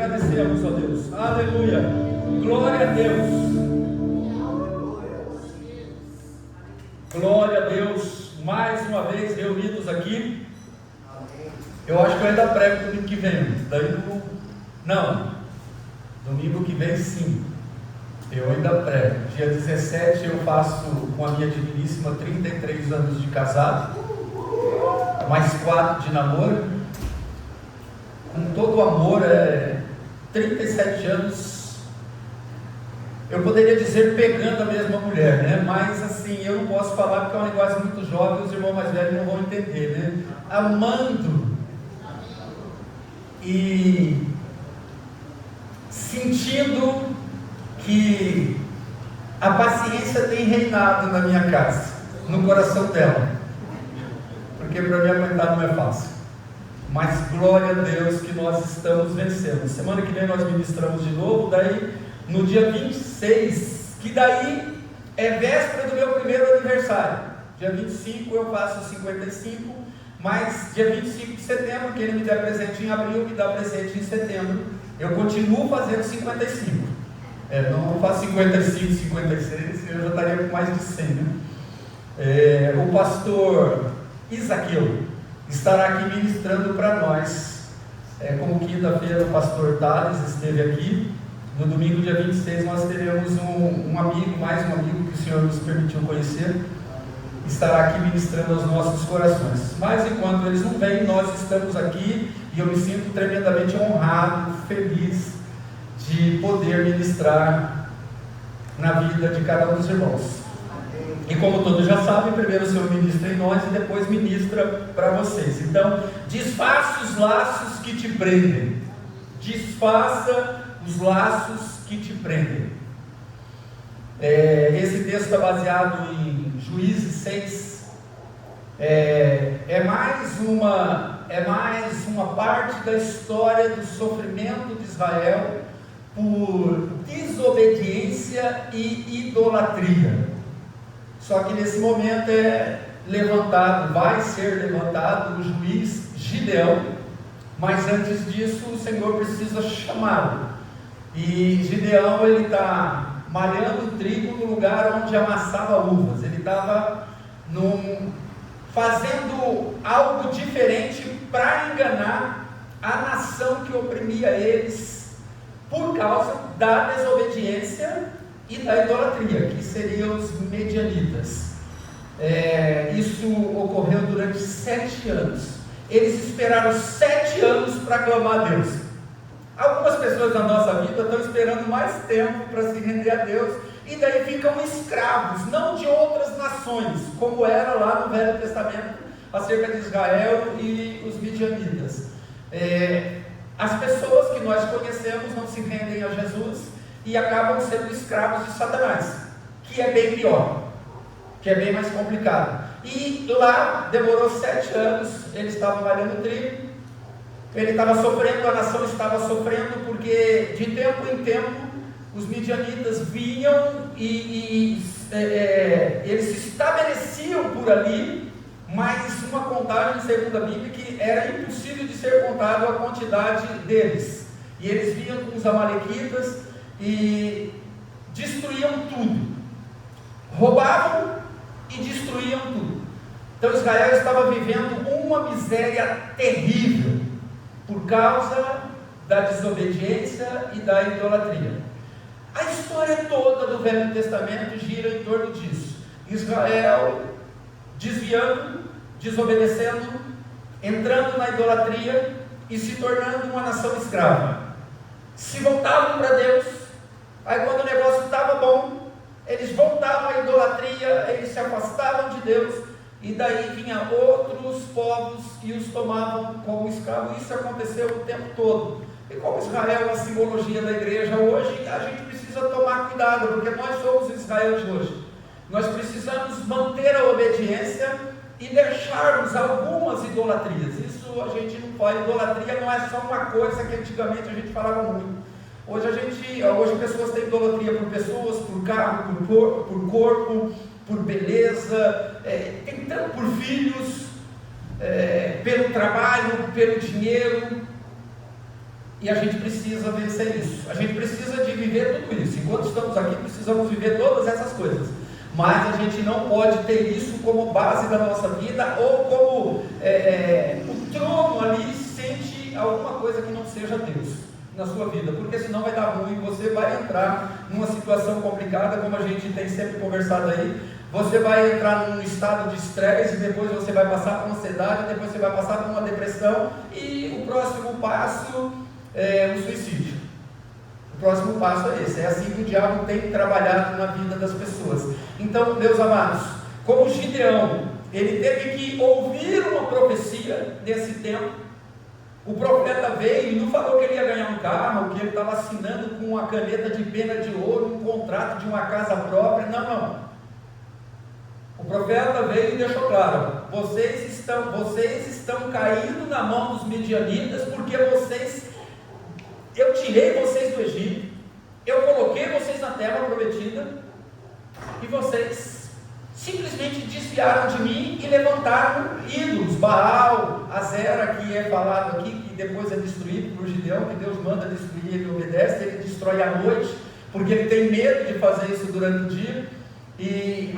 Agradecemos, ó Deus, aleluia, glória a Deus, glória a Deus, mais uma vez reunidos aqui. Eu acho que eu ainda prego domingo que vem, daí não, domingo que vem sim, eu ainda prego. Dia 17 eu faço com a minha digníssima 33 anos de casado, mais 4 de namoro, com todo o amor, 37 anos, eu poderia dizer pegando a mesma mulher, né? Mas assim, eu não posso falar porque é uma linguagem muito jovem, os irmãos mais velhos não vão entender, né? Amando e sentindo que a paciência tem reinado na minha casa, no coração dela, porque para me aguentar não é fácil. Mas glória a Deus que nós estamos vencendo. Semana que vem nós ministramos de novo, daí no dia 26, que daí é véspera do meu primeiro aniversário. Dia 25 eu faço 55, mas dia 25 de setembro, que ele me der presente em abril, me dá presente em setembro. Eu continuo fazendo 55. Não faço 55, 56, eu já estaria com mais de 100, né? O pastor Isaqueu estará aqui ministrando para nós. Como quinta-feira o pastor Thales esteve aqui, no domingo dia 26 nós teremos um amigo, mais um amigo que o Senhor nos permitiu conhecer, estará aqui ministrando aos nossos corações. Mas enquanto eles não vêm, nós estamos aqui e eu me sinto tremendamente honrado, feliz de poder ministrar na vida de cada um dos irmãos. E como todos já sabem, primeiro o Senhor ministra em nós e depois ministra para vocês. Então, desfaça os laços que te prendem. Desfaça os laços que te prendem. Esse texto está baseado em Juízes 6. É mais uma parte da história do sofrimento de Israel por desobediência e idolatria. Só que nesse momento vai ser levantado o juiz Gideão, mas antes disso o Senhor precisa chamá-lo. E Gideão, ele está malhando trigo no lugar onde amassava uvas. Ele estava fazendo algo diferente para enganar a nação que oprimia eles por causa da desobediência e da idolatria, que seriam os medianitas. Isso ocorreu durante 7 anos. Eles esperaram 7 anos para clamar a Deus. Algumas pessoas na nossa vida estão esperando mais tempo para se render a Deus, e daí ficam escravos, não de outras nações, como era lá no Velho Testamento, acerca de Israel e os midianitas. As pessoas que nós conhecemos não se rendem a Jesus e acabam sendo escravos de Satanás, que é bem pior, que é bem mais complicado. E lá demorou 7 anos, ele estava malhando trigo, ele estava sofrendo, a nação estava sofrendo, porque de tempo em tempo os midianitas vinham e eles se estabeleciam por ali, mas uma contagem, segundo a Bíblia, que era impossível de ser contado a quantidade deles. E eles vinham com os amalequitas e destruíam tudo, roubavam e destruíam tudo. Então Israel estava vivendo uma miséria terrível por causa da desobediência e da idolatria. A história toda do Velho Testamento gira em torno disso: Israel desviando, desobedecendo, entrando na idolatria e se tornando uma nação escrava. Se voltavam para Deus, aí quando o negócio estava bom, eles voltavam à idolatria, eles se afastavam de Deus, e daí vinham outros povos e os tomavam como escravos. Isso aconteceu o tempo todo. E como Israel é a simbologia da igreja hoje, a gente precisa tomar cuidado, porque nós somos Israel de hoje. Nós precisamos manter a obediência e deixarmos algumas idolatrias. Isso a gente não pode. Idolatria não é só uma coisa que antigamente a gente falava muito. Hoje pessoas têm idolatria por pessoas, por carro, por corpo, por beleza, tem tanto por filhos, pelo trabalho, pelo dinheiro. E a gente precisa vencer isso. A gente precisa de viver tudo isso. Enquanto estamos aqui, precisamos viver todas essas coisas. Mas a gente não pode ter isso como base da nossa vida, ou como o trono ali sente alguma coisa que não seja Deus na sua vida, porque senão vai dar ruim, você vai entrar numa situação complicada, como a gente tem sempre conversado aí. Você vai entrar num estado de estresse, e depois você vai passar por ansiedade, depois você vai passar por uma depressão, e o próximo passo é o suicídio. O próximo passo é esse. É assim que o diabo tem trabalhado na vida das pessoas. Então, meus amados, como Gideão, ele teve que ouvir uma profecia nesse tempo. O profeta veio e não falou que ele ia ganhar um carro, que ele estava assinando com uma caneta de pena de ouro um contrato de uma casa própria. Não. O profeta veio e deixou claro: vocês estão caindo na mão dos midianitas, porque eu tirei vocês do Egito, eu coloquei vocês na terra prometida, e vocês simplesmente desviaram de mim e levantaram ídolos, Baal, Azera, que é falado aqui, que depois é destruído por Gideão, que Deus manda destruir, ele obedece, ele destrói à noite, porque ele tem medo de fazer isso durante o dia. E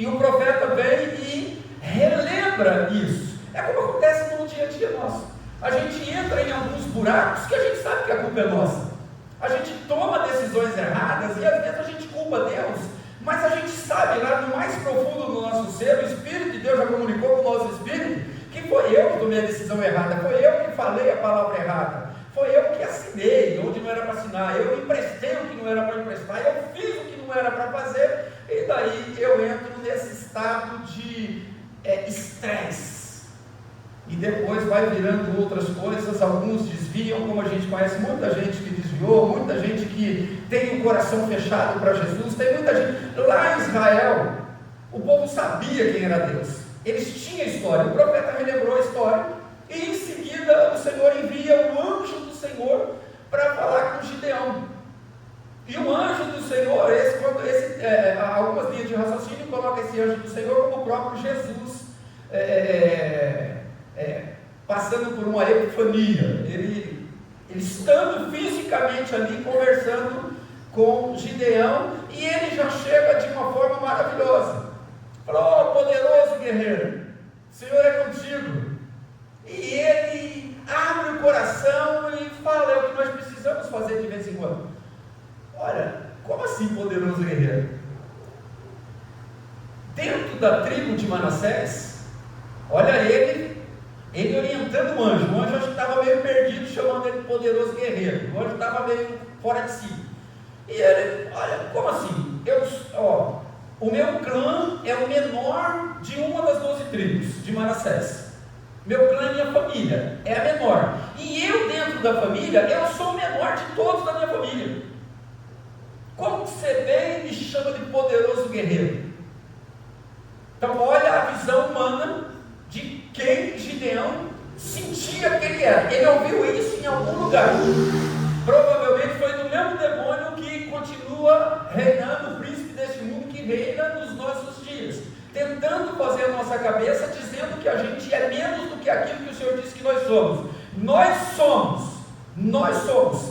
o profeta vem e relembra isso. É como acontece no dia a dia nosso. A gente entra em alguns buracos que a gente sabe que a culpa é nossa. A gente toma decisões erradas e às vezes a gente culpa Deus, mas a gente sabe lá no mais profundo do nosso ser, o Espírito de Deus já comunicou com o nosso Espírito, que foi eu que tomei a decisão errada, foi eu que falei a palavra errada, foi eu que assinei onde não era para assinar, eu emprestei o que não era para emprestar, eu fiz o que não era para fazer, e daí eu entro nesse estado de estresse. E depois vai virando outras coisas, alguns desviam, como a gente conhece muita gente que desviou, muita gente que tem o coração fechado para Jesus, tem muita gente. Lá em Israel, o povo sabia quem era Deus, eles tinham história, o profeta relembrou a história, e em seguida o Senhor envia o anjo do Senhor para falar com Gideão. E o anjo do Senhor, algumas linhas de raciocínio colocam esse anjo do Senhor como o próprio Jesus, passando por uma epifania, ele estando fisicamente ali conversando com Gideão, e ele já chega de uma forma maravilhosa, falou: "Oh, poderoso guerreiro, o Senhor é contigo", e ele abre o coração e fala: "É o que nós precisamos fazer de vez em quando". Olha, como assim poderoso guerreiro? Dentro da tribo de Manassés, olha ele orientando o anjo acho que estava meio perdido, chamando ele de poderoso guerreiro, o anjo estava meio fora de si, e ele: "Olha, como assim? O meu clã é o menor de uma das 12 tribos de Manassés, meu clã e minha família é a menor, e eu dentro da família, eu sou o menor de todos da minha família, como você vem e me chama de poderoso guerreiro?" Então olha a visão humana de quem Gideão sentia que ele era. Ele ouviu isso em algum lugar, provavelmente foi do mesmo demônio que continua reinando, o príncipe deste mundo que reina nos nossos dias, tentando fazer a nossa cabeça, dizendo que a gente é menos do que aquilo que o Senhor disse que nós somos. Nós somos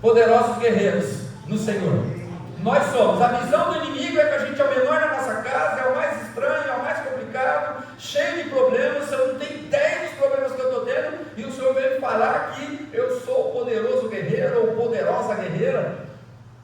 poderosos guerreiros no Senhor. Nós somos. A visão do inimigo é que a gente é o menor na nossa casa, é o mais estranho, é o mais complicado, cheio de problemas, você não tem ideia dos problemas que eu estou tendo, e o Senhor veio falar que eu sou o poderoso guerreiro, ou poderosa guerreira.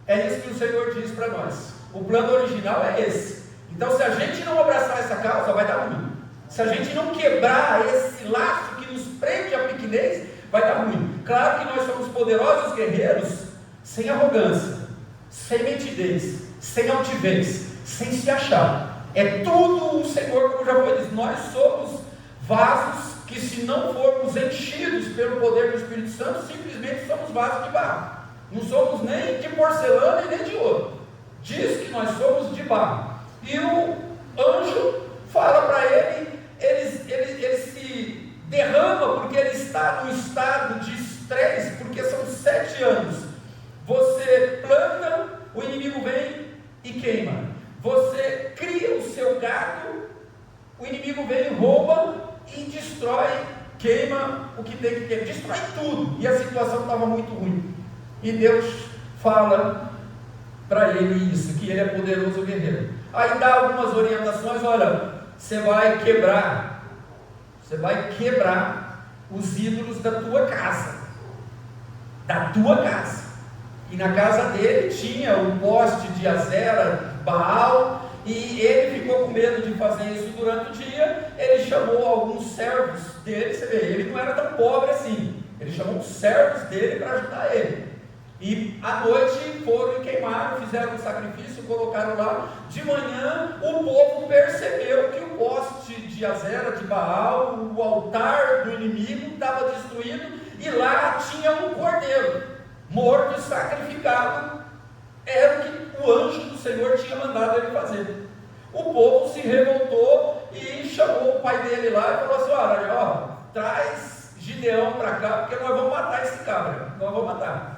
É isso que o Senhor diz para nós. O plano original é esse. Então, se a gente não abraçar essa causa, vai dar ruim. Se a gente não quebrar esse laço que nos prende à pequenez, vai dar ruim. Claro que nós somos poderosos guerreiros, sem arrogância, sem mentidez, sem altivez, sem se achar. É tudo o Senhor, como já foi dito. Nós somos vasos que, se não formos enchidos pelo poder do Espírito Santo, simplesmente somos vasos de barro. Não somos nem de porcelana e nem de ouro. Diz que nós somos de barro. E o anjo fala para ele, ele se derrama, porque ele está num estado de estresse, porque são 7 anos. Você planta, o inimigo vem e queima. Você cria o seu gado, o inimigo vem e rouba e destrói, queima o que tem que ter, destrói tudo. E a situação está estava muito ruim. E Deus fala para ele isso, que ele é poderoso guerreiro. Aí dá algumas orientações, olha, você vai quebrar os ídolos da tua casa. E na casa dele tinha o poste de Azera, Baal, e ele ficou com medo de fazer isso durante o dia. Ele chamou alguns servos dele, você vê, ele não era tão pobre assim, ele chamou os servos dele para ajudar ele. E à noite foram e queimaram, fizeram um sacrifício, colocaram lá. De manhã o povo percebeu que o poste de Azera, de Baal, o altar do inimigo estava destruído, e lá tinha um cordeiro morto e sacrificado. Era o que o anjo do Senhor tinha mandado ele fazer. O povo se revoltou e chamou o pai dele lá e falou assim: olha, traz Gideão para cá, porque nós vamos matar esse cabra, nós vamos matar.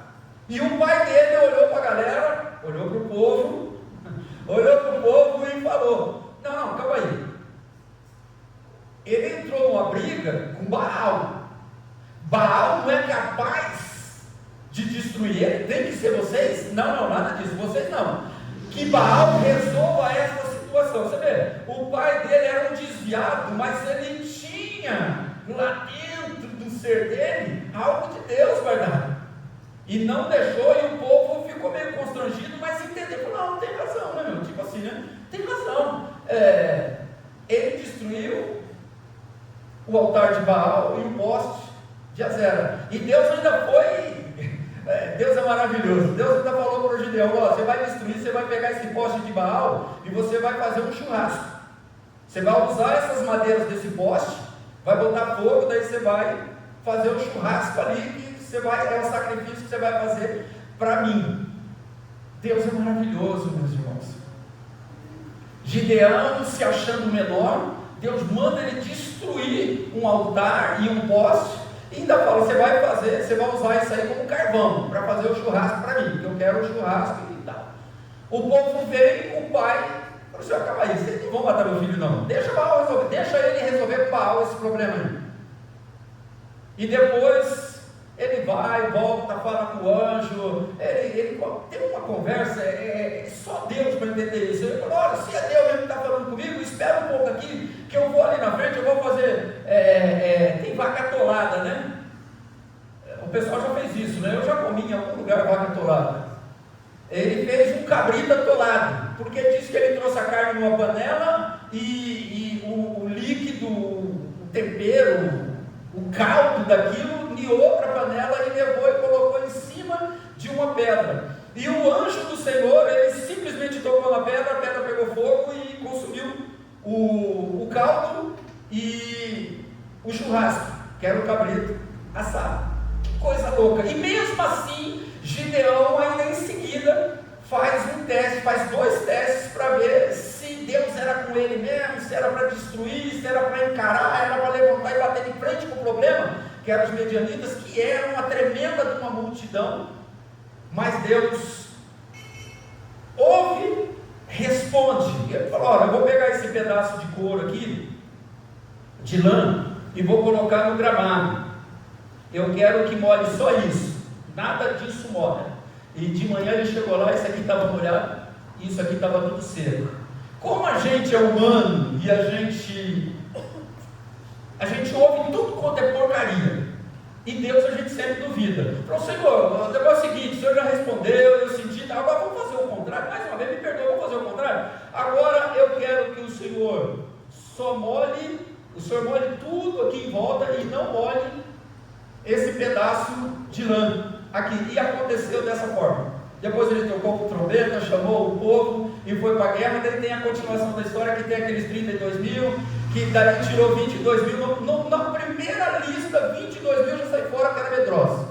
E o pai dele olhou para a galera, olhou para o povo, e falou: não, calma aí. Ele entrou numa briga com Baal. Baal não é capaz de destruir ele, tem que ser vocês? Não, nada disso, vocês não. Que Baal resolva essa situação. Você vê, o pai dele era um desviado, mas ele tinha lá dentro do ser dele algo de Deus guardado. E não deixou, e o povo ficou meio constrangido, mas entendeu, não, tem razão, né, meu? Tipo assim, né? Tem razão. Ele destruiu o altar de Baal e o poste de Azera. E Deus ainda foi, Deus é maravilhoso. Deus ainda falou para o Gideão: você vai destruir, você vai pegar esse poste de Baal e você vai fazer um churrasco. Você vai usar essas madeiras desse poste, vai botar fogo, daí você vai fazer um churrasco ali, é o sacrifício que você vai fazer para mim. Deus é maravilhoso, meus irmãos. Gideão, se achando menor, Deus manda ele destruir um altar e um poste, e ainda fala: você vai usar isso aí como carvão para fazer o churrasco para mim, porque eu quero o churrasco e tal. O povo veio, o pai falou assim: calma aí, vocês não vão matar meu filho não, deixa ele resolver com Baal esse problema aí. E depois ele vai, volta, fala com o anjo, ele tem uma conversa, só Deus para entender isso. Ele falou: olha, se é Deus mesmo que está falando comigo, espera um pouco aqui, que eu vou ali na frente, eu vou fazer, tem vaca atolada, né? O pessoal já fez isso, né? Eu já comi em algum lugar vaca atolada. Ele fez um cabrito atolado, porque disse que ele trouxe a carne numa panela, e o líquido, o tempero, o caldo daquilo, em outra panela, e levou e colocou em cima de uma pedra. E o anjo do Senhor, ele simplesmente tocou na pedra, a pedra pegou fogo e consumiu o caldo e o churrasco, que era o cabrito assado. Que coisa louca! E mesmo assim, Gideão ainda em seguida faz um teste, faz 2 testes para ver se Deus era com ele mesmo, se era para destruir, se era para encarar, era para levantar e bater de frente com o problema, que eram os medianitas, que eram uma tremenda de uma multidão. Mas Deus ouve, responde. Ele falou: olha, eu vou pegar esse pedaço de couro aqui, de lã, e vou colocar no gramado. Eu quero que molhe só isso, nada disso molha. E de manhã ele chegou lá, isso aqui estava molhado, e isso aqui estava tudo seco. Como a gente é humano e a gente ouve tudo quanto é porcaria, e Deus a gente sempre duvida. Falou: Senhor, o negócio é o seguinte, o Senhor já respondeu, eu senti, agora vamos fazer o contrário, mais uma vez, me perdoa, vamos fazer o contrário. Agora eu quero que o Senhor molhe tudo aqui em volta e não molhe esse pedaço de lã aqui. E aconteceu dessa forma. Depois ele tocou com trombeta, chamou o povo e foi para a guerra. Daí tem a continuação da história, que tem aqueles 32 mil, que daí tirou 22 mil. Na primeira lista, 22 mil já saiu fora, que era medrosa.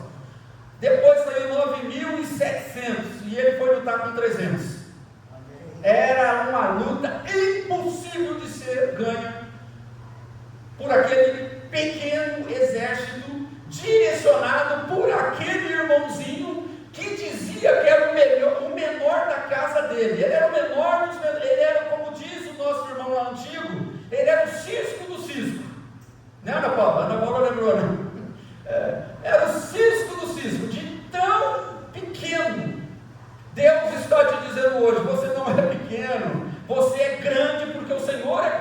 Depois saiu 9.700 e ele foi lutar com 300. Era uma luta impossível de ser ganha por aquele pequeno exército, direcionado por aquele irmãozinho que dizia que era o menor da casa dele. Ele era o menor dos menores, ele era, como diz o nosso irmão lá antigo, ele era o cisco do cisco, né, Ana Paula? Ana Paula lembrou, né? Era o cisco do cisco, de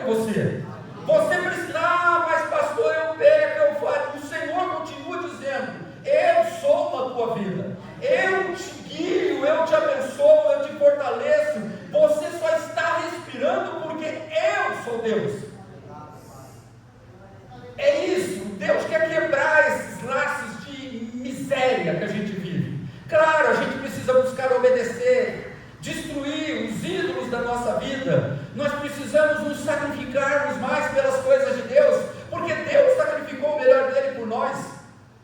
com você. Você precisa, mas pastor, eu peco, eu falho. O Senhor continua dizendo: eu sou na tua vida, eu te guio, eu te abençoo, eu te fortaleço. Você só está respirando porque eu sou Deus. É isso. Deus quer quebrar esses laços de miséria que a gente vive. Claro, a gente precisa buscar obedecer, destruir os ídolos da nossa vida. Nós precisamos nos sacrificarmos mais pelas coisas de Deus, porque Deus sacrificou o melhor dele por nós.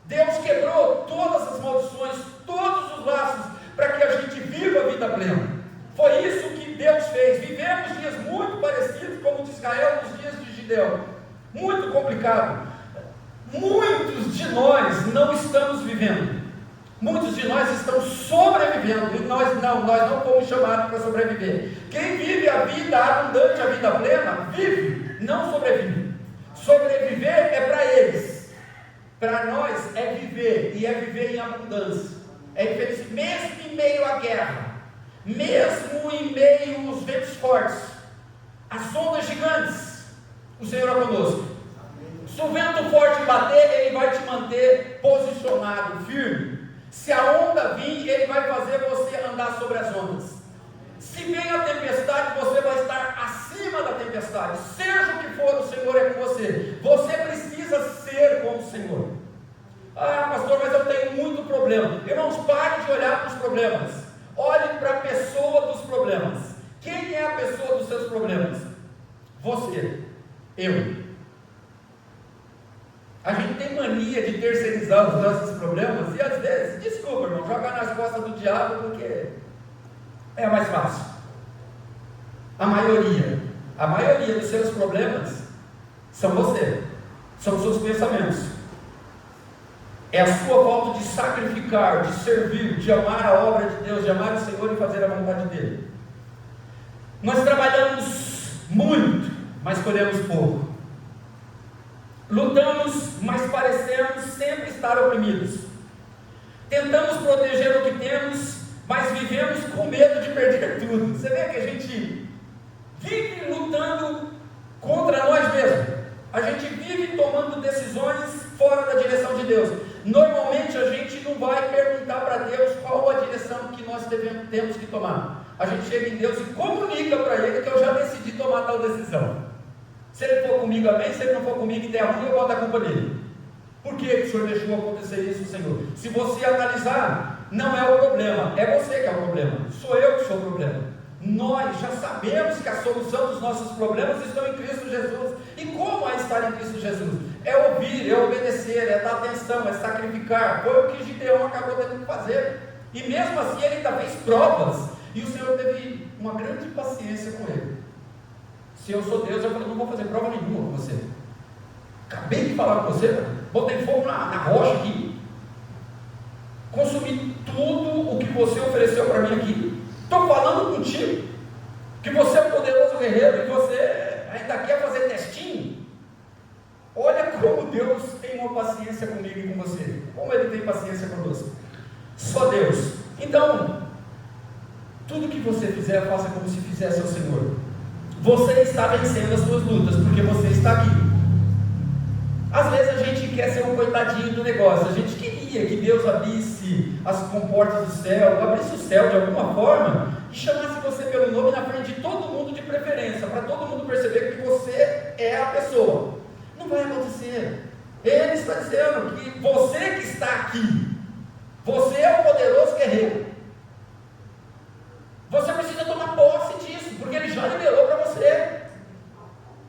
Deus quebrou todas as maldições, todos os laços, para que a gente viva a vida plena. Foi isso que Deus fez. Vivemos dias muito parecidos como o de Israel nos dias de Gideão. Muito complicado. Muitos de nós não estamos vivendo. Muitos de nós estão sobrevivendo, e nós não fomos chamados para sobreviver. Quem vive a vida abundante, a vida plena, vive, não sobrevive. Sobreviver é para eles. Para nós é viver, e é viver em abundância. É infeliz, mesmo em meio à guerra, mesmo em meio aos ventos fortes, as ondas gigantes, o Senhor é conosco. Se o vento forte bater, Ele vai te manter posicionado, firme. Se a onda vir, Ele vai fazer você andar sobre as ondas. Se vem a tempestade, você vai estar acima da tempestade. Seja o que for, o Senhor é com você. Você precisa ser como o Senhor. Ah, pastor, mas eu tenho muito problema. Irmãos, pare de olhar para os problemas. Olhe para a pessoa dos problemas. Quem é a pessoa dos seus problemas? Você. Eu. A gente tem mania de terceirizar os nossos problemas, e às vezes, desculpa, irmão, jogar nas costas do diabo, porque é mais fácil. A maioria dos seus problemas são você, são os seus pensamentos. É a sua falta de sacrificar, de servir, de amar a obra de Deus, de amar o Senhor e fazer a vontade dele. Nós trabalhamos muito, mas colhemos pouco. Lutamos, mas parecemos sempre estar oprimidos. Tentamos proteger o que temos, mas vivemos com medo de perder tudo. Você vê que a gente vive lutando contra nós mesmos. A gente vive tomando decisões fora da direção de Deus. Normalmente a gente não vai perguntar para Deus qual a direção que nós temos que tomar. A gente chega em Deus e comunica para Ele que eu já decidi tomar tal decisão. Se Ele for comigo, amém. Se Ele não for comigo e der ruim, eu boto a culpa nele. Por que o Senhor deixou acontecer isso, Senhor? Se você analisar, não é o problema, é você que é o problema. Sou eu que sou o problema. Nós já sabemos que a solução dos nossos problemas estão em Cristo Jesus. E como é estar em Cristo Jesus? É ouvir, é obedecer, é dar atenção, é sacrificar. Foi o que Gideão acabou tendo que fazer. E mesmo assim ele ainda fez provas. E o Senhor teve uma grande paciência com ele. Se eu sou Deus, eu falei, não vou fazer prova nenhuma com você. Acabei de falar com você, botei fogo na rocha aqui. Consumi tudo o que você ofereceu para mim aqui. Estou falando contigo, que você é um poderoso guerreiro, que você ainda quer fazer testinho. Olha como Deus tem uma paciência comigo e com você. Como Ele tem paciência conosco. Só Deus. Então, tudo que você fizer, faça como se fizesse ao Senhor. Você está vencendo as suas lutas, porque você está aqui. Às vezes a gente quer ser um coitadinho do negócio. A gente queria que Deus abrisse as comportas do céu, abrisse o céu de alguma forma e chamasse você pelo nome na frente de todo mundo de preferência, para todo mundo perceber que você é a pessoa. Não vai acontecer. Ele está dizendo que você que está aqui, você é o poderoso guerreiro. Você precisa tomar posse disso, porque Ele já liberou para você.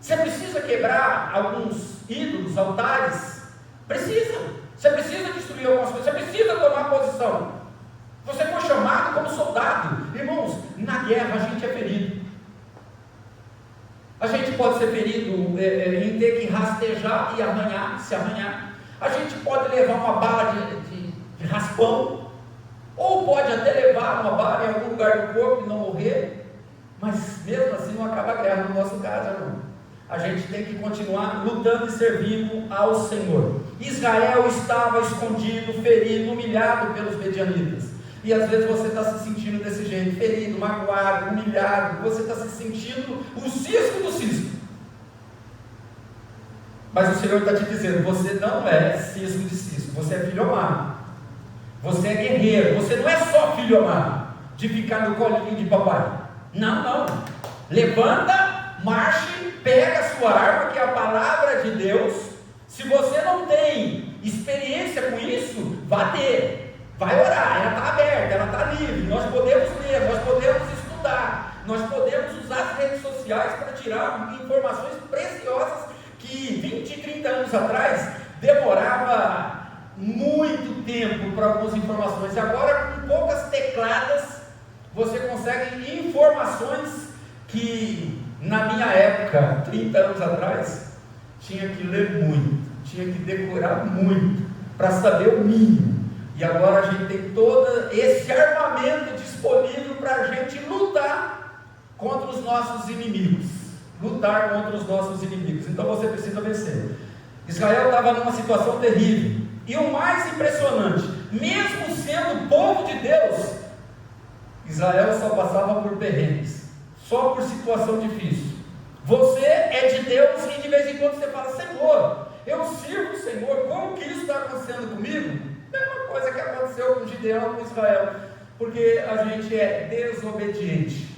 Você precisa quebrar alguns ídolos, altares? Precisa. Você precisa destruir algumas coisas, você precisa tomar posição. Você foi chamado como soldado. Irmãos, na guerra a gente é ferido. A gente pode ser ferido em ter que rastejar e arranhar, se arranhar. A gente pode levar uma bala de raspão, ou pode até levar uma bala em algum lugar do corpo e não morrer, mas mesmo assim não acaba a guerra no nosso caso, não. A gente tem que continuar lutando e servindo ao Senhor. Israel estava escondido, ferido, humilhado pelos medianitas. E às vezes você está se sentindo desse jeito, ferido, magoado, humilhado. Você está se sentindo o cisco do cisco. Mas o Senhor está te dizendo: você não é cisco de cisco, você é filho amado, você é guerreiro, você não é só filho amado, de ficar no colinho de papai. Não, não. Levanta, marche, pega a sua arma, que é a palavra de Deus. Se você não tem experiência com isso, vá ter, vai orar, ela está aberta, ela está livre, nós podemos ler, nós podemos estudar, nós podemos usar as redes sociais para tirar informações preciosas que 20, 30 anos atrás demorava muito tempo para algumas informações, e agora com poucas tecladas você consegue informações que na minha época, 30 anos atrás, tinha que ler muito, tinha que decorar muito para saber o mínimo. E agora a gente tem todo esse armamento disponível para a gente lutar contra os nossos inimigos. Lutar contra os nossos inimigos. Então você precisa vencer. Israel estava numa situação terrível. E o mais impressionante, mesmo sendo povo de Deus, Israel só passava por perrengues, só por situação difícil. Você é de Deus e de vez em quando você fala: Senhor, eu sirvo o Senhor, como que isso está acontecendo comigo? É uma coisa que aconteceu com Gideão, com Israel, porque a gente é desobediente.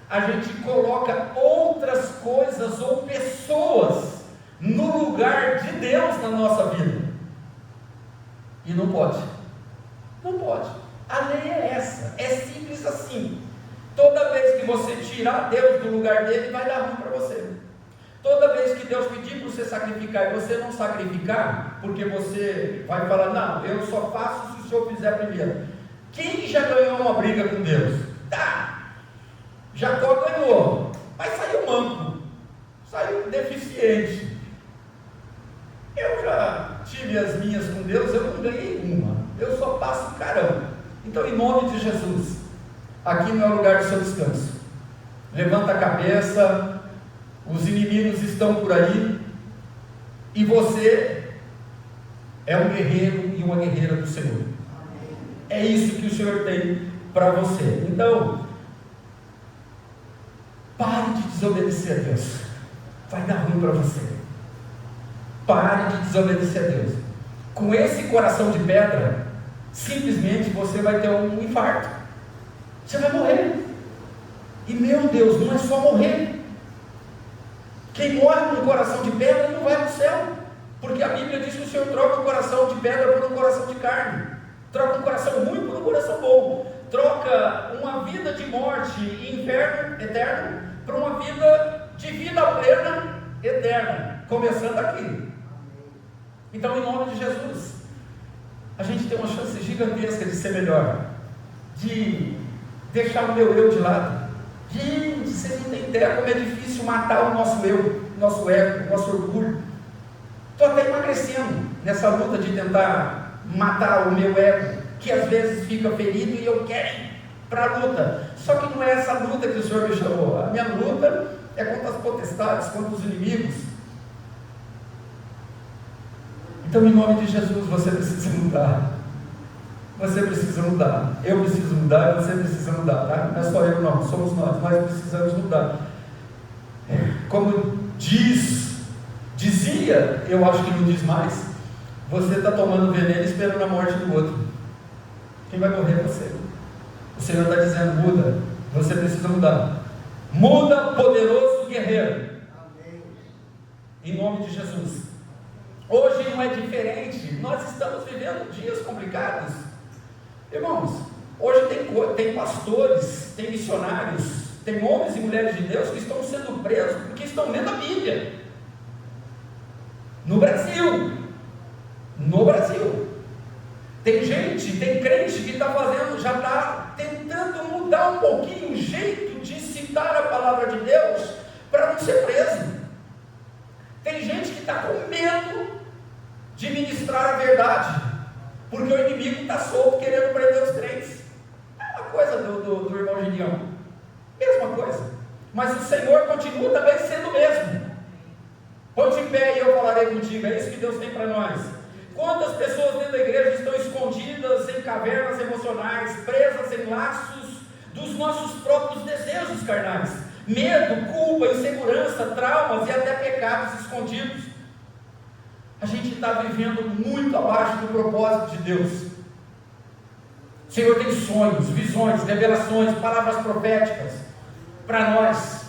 A gente coloca outras coisas ou pessoas no lugar de Deus na nossa vida. E não pode. Não pode. A lei é essa. É simples assim. Toda vez que você tirar Deus do lugar dele, vai dar ruim para você. Toda vez que Deus pedir para você sacrificar e você não sacrificar, porque você vai falar: não, eu só faço se o Senhor fizer primeiro. Quem já ganhou uma briga com Deus? Tá. Jacó ganhou, mas saiu manco, saiu deficiente. Eu já tive as minhas com Deus, eu não ganhei uma, eu só passo carão. Então, em nome de Jesus, aqui não é o lugar do seu descanso. Levanta a cabeça, os inimigos estão por aí, e você é um guerreiro e uma guerreira do Senhor. É isso que o Senhor tem para você. Então, pare de desobedecer a Deus, vai dar ruim para você. Pare de desobedecer a Deus. Com esse coração de pedra, simplesmente você vai ter um infarto, você vai morrer. E meu Deus, não é só morrer. Quem morre com um coração de pedra não vai para o céu, porque a Bíblia diz que o Senhor troca um coração de pedra por um coração de carne, troca um coração ruim por um coração bom, troca uma vida de morte e inferno eterno para uma vida de vida plena eterna, começando aqui. Então, em nome de Jesus, a gente tem uma chance gigantesca de ser melhor, de deixar o meu eu de lado. Gente, vocês não têm ideia como é difícil matar o nosso eu, nosso ego, nosso orgulho. Estou até emagrecendo nessa luta de tentar matar o meu ego, que às vezes fica ferido e eu quero ir para a luta. Só que não é essa luta que o Senhor me chamou. A minha luta é contra as potestades, contra os inimigos. Então, em nome de Jesus, você precisa mudar. Você precisa mudar. Eu preciso mudar e você precisa mudar, tá? Não é só eu, não. Somos nós precisamos mudar. Como dizia, eu acho que não diz mais, você está tomando veneno esperando a morte do outro. Quem vai morrer é você. O Senhor está dizendo: muda. Você precisa mudar. Muda, poderoso guerreiro. Amém. Em nome de Jesus. Hoje não é diferente. Nós estamos vivendo dias complicados. Irmãos, hoje tem pastores, tem missionários, tem homens e mulheres de Deus que estão sendo presos porque estão lendo a Bíblia. No Brasil. Tem gente, tem crente que já está tentando mudar um pouquinho o jeito de citar a palavra de Deus para não ser preso. Tem gente que está com medo de ministrar a verdade, porque o inimigo está solto querendo prender os crentes. É uma coisa do irmão Gideão, mesma coisa, mas o Senhor continua também sendo o mesmo. Ponte em pé e eu falarei contigo. É isso que Deus tem para nós. Quantas pessoas dentro da igreja estão escondidas em cavernas emocionais, presas em laços dos nossos próprios desejos carnais, medo, culpa, insegurança, traumas e até pecados escondidos. a gente está vivendo muito abaixo do propósito de Deus. O Senhor tem sonhos, visões, revelações, palavras proféticas para nós.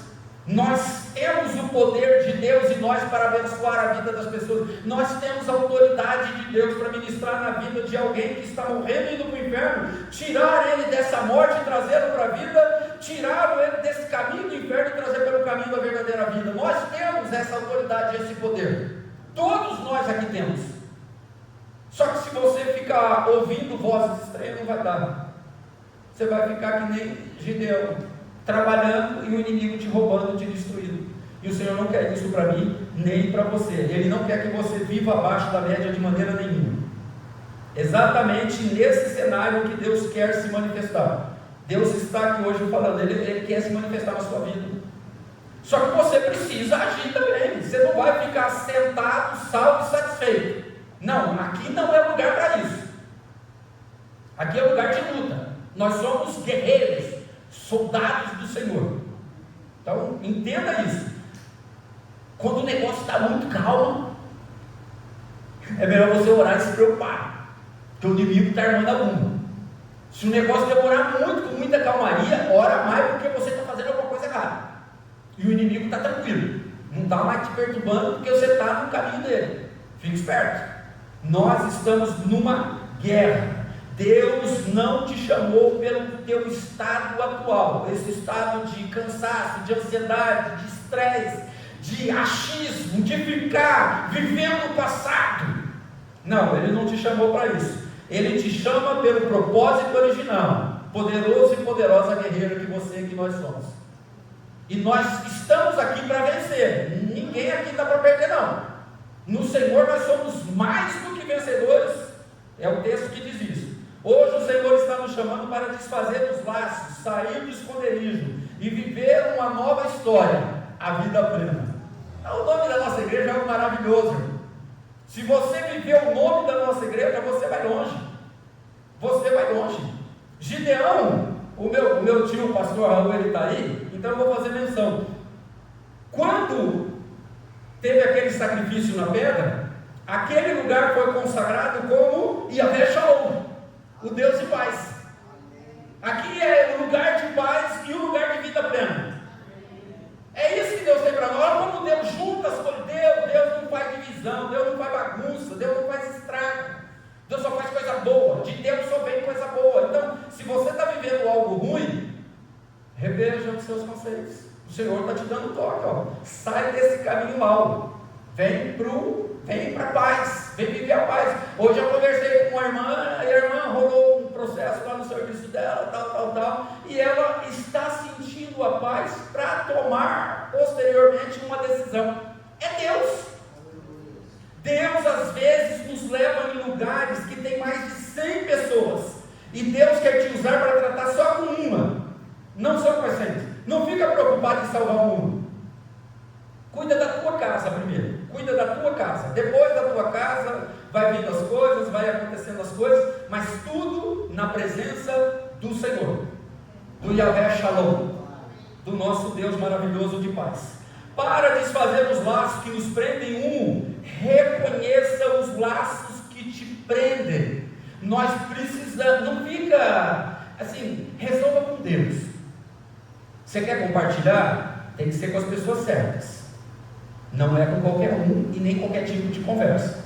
Nós temos o poder de Deus em nós para abençoar a vida das pessoas. Nós temos a autoridade de Deus para ministrar na vida de alguém que está morrendo e indo para o inferno, tirar ele dessa morte e trazê-lo para a vida, tirar ele desse caminho do inferno e trazer pelo caminho da verdadeira vida. Nós temos essa autoridade e esse poder. Todos nós aqui temos. Só que se você ficar ouvindo vozes estranhas, não vai dar. Você vai ficar que nem Gideão, trabalhando e o inimigo te roubando, te destruindo. E o Senhor não quer isso para mim, nem para você. Ele não quer que você viva abaixo da média de maneira nenhuma. Exatamente nesse cenário que Deus quer se manifestar. Deus está aqui hoje falando, Ele quer se manifestar na sua vida. Só que você precisa agir também. Você não vai ficar sentado, salvo e satisfeito. Não, aqui não é lugar para isso. Aqui é lugar de luta. Nós somos guerreiros, soldados do Senhor. Então, entenda isso. Quando o negócio está muito calmo, é melhor você orar e se preocupar, porque o inimigo está armando a bomba. Se o negócio demorar muito, com muita calmaria, ora mais, porque você está fazendo alguma coisa errada. E o inimigo está tranquilo, não está mais te perturbando, porque você está no caminho dele. Fique esperto. Nós estamos numa guerra. Deus não te chamou pelo teu estado atual, esse estado de cansaço, de ansiedade, de estresse, de achismo, de ficar vivendo o passado. Não, Ele não te chamou para isso. Ele te chama pelo propósito original, poderoso e poderosa guerreira que você e que nós somos. E nós estamos aqui para vencer. Ninguém aqui está para perder, não. No Senhor nós somos mais do que vencedores. É o texto que diz isso. Hoje o Senhor está nos chamando para desfazer os laços, sair do esconderijo e viver uma nova história, a vida plena. O nome da nossa igreja é algo maravilhoso. Se você viver o nome da nossa igreja, você vai longe. Você vai longe. Gideão, o meu tio, o pastor Raul, ele está aí, então eu vou fazer menção. Quando teve aquele sacrifício na pedra, aquele lugar foi consagrado como Yahvé Shalom, o Deus de paz. Aqui é o lugar de paz e o lugar de vida plena. É isso que Deus tem para nós. Olha como Deus junta as coisas. Deus não faz divisão, Deus não faz bagunça, Deus não faz estrago. Deus só faz coisa boa. De Deus só vem coisa boa. Então, se você está vivendo algo ruim, reveja os seus conceitos. O Senhor está te dando toque, ó. Sai desse caminho mau. Vem para a paz. Vem viver a paz. Hoje eu conversei com uma irmã, e a irmã rolou um processo lá no serviço dela, tal. E ela está sentindo a paz para tomar posteriormente uma decisão. É Deus. Deus às vezes nos leva em lugares que tem mais de 100 pessoas. E Deus quer te usar para tratar só com uma. Não só com as 100. Não fica preocupado em salvar uma. Cuida da tua casa primeiro. Cuida da tua casa. Depois da tua casa vai vindo as coisas, vai acontecendo as coisas, mas tudo na presença do Senhor, do Yahvé Shalom, do nosso Deus maravilhoso de paz. Para desfazer os laços que nos prendem, reconheça os laços que te prendem. Nós precisamos, não fica assim, resolva com Deus. Você quer compartilhar? Tem que ser com as pessoas certas. Não é com qualquer um e nem qualquer tipo de conversa.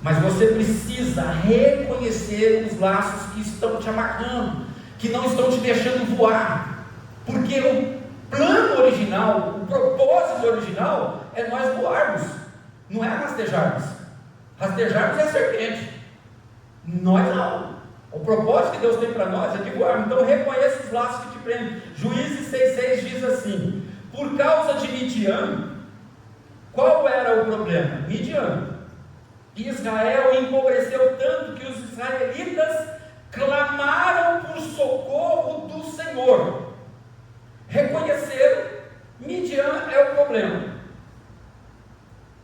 Mas você precisa reconhecer os laços que estão te amarrando, que não estão te deixando voar. Porque o plano original, o propósito original é nós voarmos, não é rastejarmos. Rastejarmos é a serpente. Nós não. O propósito que Deus tem para nós é de voarmos. Então reconheça os laços que te prendem. Juízes 6,6 diz assim: por causa de Midian, qual era o problema? Midian. Israel empobreceu tanto que os israelitas clamaram por socorro do Senhor. Reconheceram, Midian é o problema.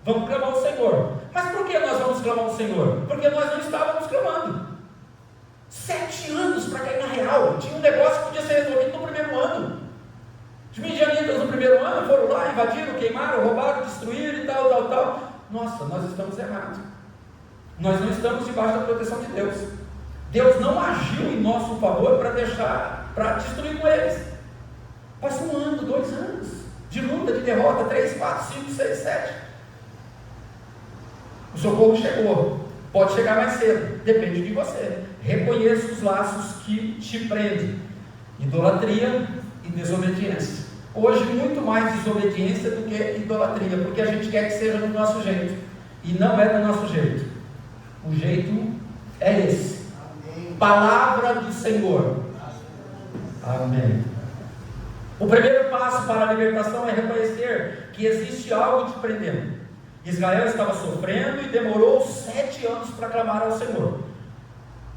Vamos clamar ao Senhor. Mas por que nós vamos clamar ao Senhor? Porque nós não estávamos clamando. 7 anos para cair na real. Tinha um negócio que podia ser resolvido no primeiro ano. Os midianitas no primeiro ano foram lá, invadiram, queimaram, roubaram, destruíram e tal. nossa, nós estamos errados. Nós não estamos debaixo da proteção de Deus. Deus não agiu em nosso favor para destruir com eles. Passou 1 ano, 2 anos, de luta, de derrota, 3, 4, 5, 6, 7. O socorro chegou. Pode chegar mais cedo, depende de você. Reconheça os laços que te prendem. Idolatria e desobediência. Hoje, muito mais desobediência do que idolatria, porque a gente quer que seja do nosso jeito, e não é do nosso jeito. O jeito é esse. Amém. Palavra do Senhor. Amém. O primeiro passo para a libertação é reconhecer que existe algo te prendendo. Israel estava sofrendo e demorou 7 anos para clamar ao Senhor.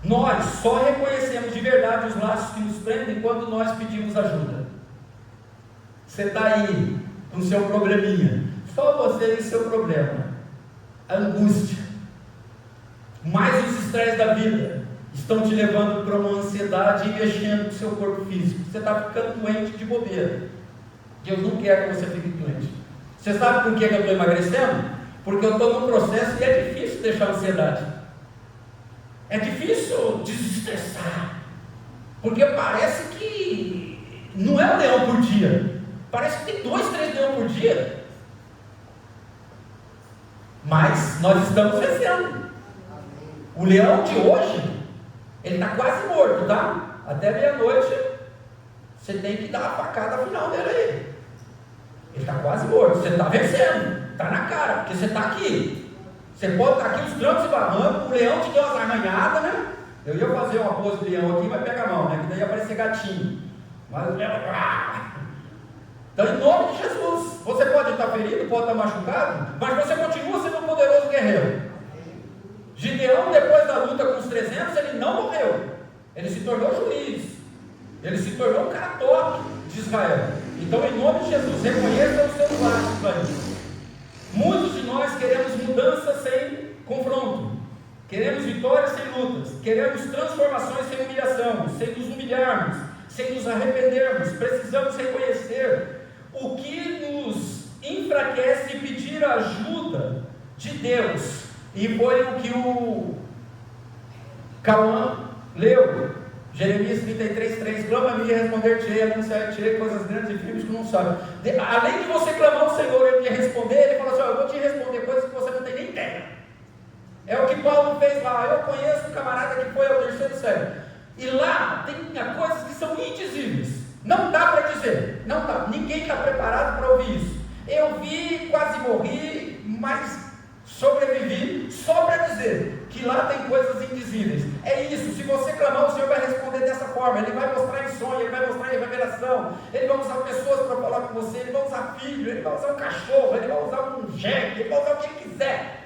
Nós só reconhecemos de verdade os laços que nos prendem quando nós pedimos ajuda. Você está aí com o seu probleminha, só você e o seu problema, a angústia, mais os estresses da vida estão te levando para uma ansiedade e mexendo no seu corpo físico. Você está ficando doente de bobeira. Deus não quer que você fique doente. Você sabe por que eu estou emagrecendo? Porque eu estou num processo e é difícil deixar a ansiedade. É difícil desestressar. Porque parece que não é um leão por dia. Parece que tem 2, 3 leões por dia. Mas nós estamos vencendo. O leão de hoje, ele está quase morto, tá? Até meia-noite, você tem que dar a facada final dele aí. Ele está quase morto, você está vencendo. Está na cara, porque você está aqui. Você pode estar aqui nos trancos e barrancos, o leão te deu umas arranhadas, né? Eu ia fazer uma pose de leão aqui, mas pega a mão, né? Que daí ia aparecer gatinho. Mas o leão... Então, em nome de Jesus, você pode estar ferido, pode estar machucado, mas você continua sendo um poderoso guerreiro. Gideão, depois da luta com os 300, ele não morreu. Ele se tornou juiz. Ele se tornou um cara top de Israel. Então, em nome de Jesus, reconheça os seus laços aí. Muitos de nós queremos mudança sem confronto. Queremos vitórias sem lutas. Queremos transformações sem humilhação, sem nos humilharmos, sem nos arrependermos. Precisamos reconhecer o que nos enfraquece e pedir a ajuda de Deus. E foi o que o Cauã leu, Jeremias 33:3, clama a mim e responder-te, anunciar-te coisas grandes e firmes que não sabe. Além de você clamar ao Senhor e ele responder, ele falou assim: eu vou te responder coisas que você não tem nem ideia. É o que Paulo fez lá. Eu conheço um camarada que foi ao 3º céu, e lá tem coisas que são indizíveis. Não dá para dizer, não dá. Ninguém está preparado para ouvir isso. Eu vi, quase morri, mas sobrevivi só para dizer que lá tem coisas indizíveis. É isso, se você clamar, o Senhor vai responder dessa forma. Ele vai mostrar em sonho, ele vai mostrar em revelação, ele vai usar pessoas para falar com você, ele vai usar filho, ele vai usar um cachorro, ele vai usar um jegue, ele vai usar o que ele quiser,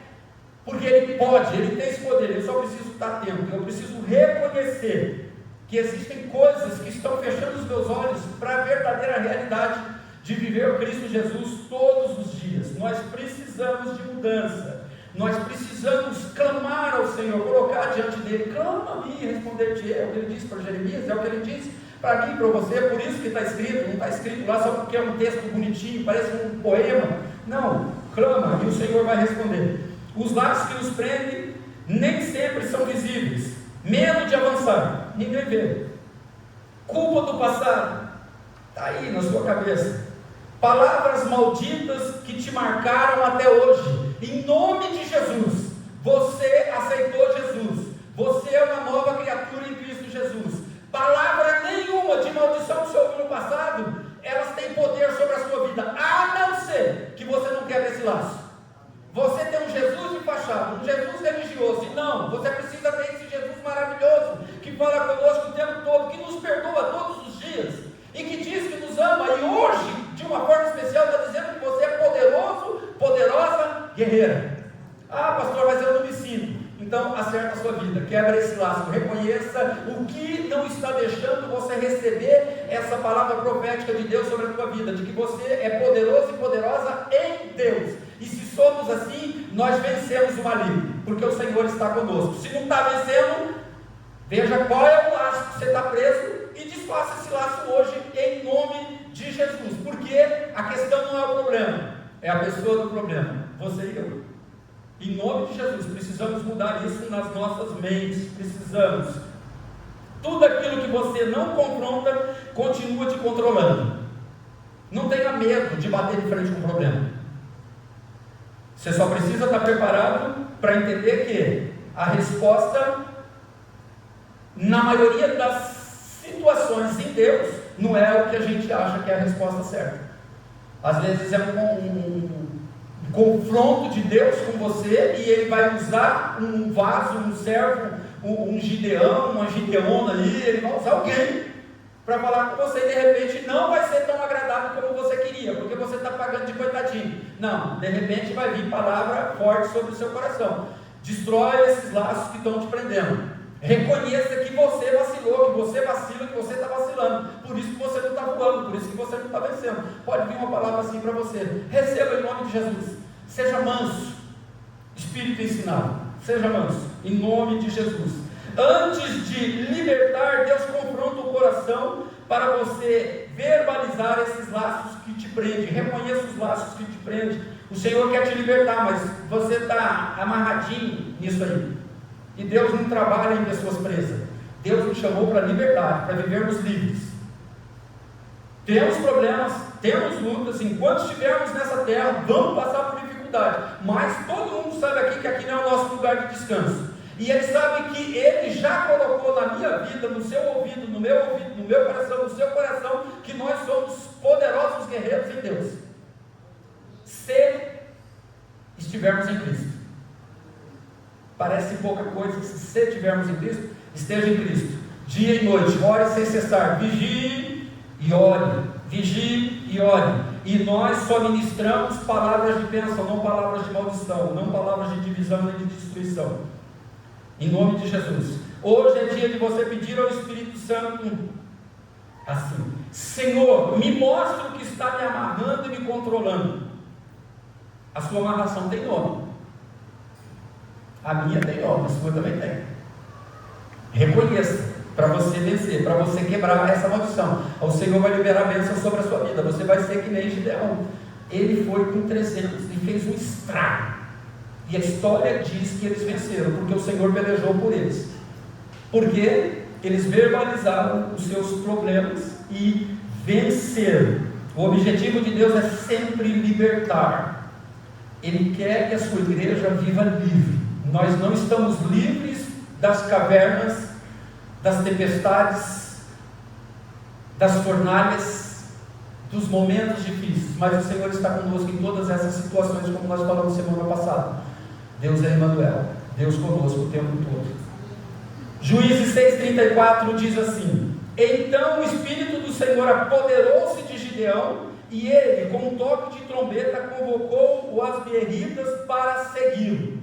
porque ele pode, ele tem esse poder. Eu só preciso estar atento, eu preciso reconhecer que existem coisas que estão fechando os meus olhos para a verdadeira realidade de viver o Cristo Jesus todos os dias. Nós precisamos de mudança, nós precisamos clamar ao Senhor, colocar diante dele, clama a mim e responder-te. É o que ele disse para Jeremias, é o que ele disse para mim e para você. Por isso que está escrito, não está escrito lá só porque é um texto bonitinho, parece um poema. Não, clama e o Senhor vai responder. Os laços que nos prendem nem sempre são visíveis. Medo de avançar, ninguém vê. Culpa do passado, está aí na sua cabeça. Palavras malditas que te marcaram até hoje. Em nome de Jesus, você aceitou Jesus. Você é uma nova criatura em Cristo Jesus. Palavra nenhuma de maldição que você ouviu no passado, elas têm poder sobre a sua vida, a não ser que você não quebre esse laço. Você tem um Jesus de fachada, um Jesus religioso, e não, você precisa ter esse Jesus maravilhoso, que fala conosco o tempo todo, que nos perdoa todos os dias, e que diz que nos ama, e hoje, de uma forma especial, está dizendo que você é poderoso, poderosa, guerreira. Ah, pastor, mas eu não me sinto. Então, acerta a sua vida, quebra esse laço, reconheça o que não está deixando você receber essa palavra profética de Deus sobre a tua vida, de que você é poderoso e poderosa em Deus. E se somos assim, nós vencemos o maligno, porque o Senhor está conosco. Se não está vencendo, veja qual é o laço que você está preso e desfaça esse laço hoje em nome de Jesus, porque a questão não é o problema, é a pessoa do problema, você e eu. Em nome de Jesus, precisamos mudar isso nas nossas mentes. Precisamos. Tudo aquilo que você não confronta, continua te controlando. Não tenha medo de bater de frente com o problema. Você só precisa estar preparado para entender que a resposta, na maioria das situações em Deus, não é o que a gente acha que é a resposta certa. Às vezes é um confronto de Deus com você, e Ele vai usar um vaso, um servo, um Gideão, uma Gideona ali, Ele vai usar alguém para falar com você, e de repente não vai ser tão agradável como você queria, porque você está pagando de coitadinho. Não, de repente vai vir palavra forte sobre o seu coração. Destrói esses laços que estão te prendendo. Reconheça que você vacilou, que você vacila, que você está vacilando. Por isso que você não está voando, por isso que você não está vencendo. Pode vir uma palavra assim para você. Receba em nome de Jesus. Seja manso. Espírito ensinado. Seja manso. Em nome de Jesus. Antes de libertar, Deus confronta o coração para você verbalizar esses laços que te prendem. Reconheça os laços que te prendem. O Senhor quer te libertar, mas você está amarradinho nisso aí. E Deus não trabalha em pessoas presas. Deus nos chamou para liberdade, para vivermos livres. Temos problemas, temos lutas. Enquanto estivermos nessa terra, vamos passar por dificuldade. Mas todo mundo sabe aqui que aqui não é o nosso lugar de descanso. E Ele sabe que Ele já colocou na minha vida, no seu ouvido, no meu ouvido, no meu coração, no seu coração, que nós somos poderosos guerreiros em Deus. Se estivermos em Cristo. Parece pouca coisa, se estivermos em Cristo, esteja em Cristo. Dia e noite, ore sem cessar, vigie e ore, vigie e ore. E nós só ministramos palavras de bênção, não palavras de maldição, não palavras de divisão nem de destruição. Em nome de Jesus. Hoje é dia de você pedir ao Espírito Santo assim: Senhor, me mostra o que está me amarrando e me controlando. A sua amarração tem nome. A minha tem nome, a sua também tem. Reconheça, para você vencer, para você quebrar essa maldição. O Senhor vai liberar a bênção sobre a sua vida. Você vai ser que nem Gideão. Ele foi com 300 e fez um estrago. E a história diz que eles venceram, porque o Senhor pelejou por eles. Porque eles verbalizaram os seus problemas e venceram. O objetivo de Deus é sempre libertar. Ele quer que a sua igreja viva livre. Nós não estamos livres das cavernas, das tempestades, das fornalhas, dos momentos difíceis, mas o Senhor está conosco em todas essas situações, como nós falamos semana passada. Deus é Emmanuel, Deus conosco o tempo todo. Juízes 6,34 diz assim: então o Espírito do Senhor apoderou-se de Gideão, e ele, com um toque de trombeta, convocou os asbieritas para segui-lo.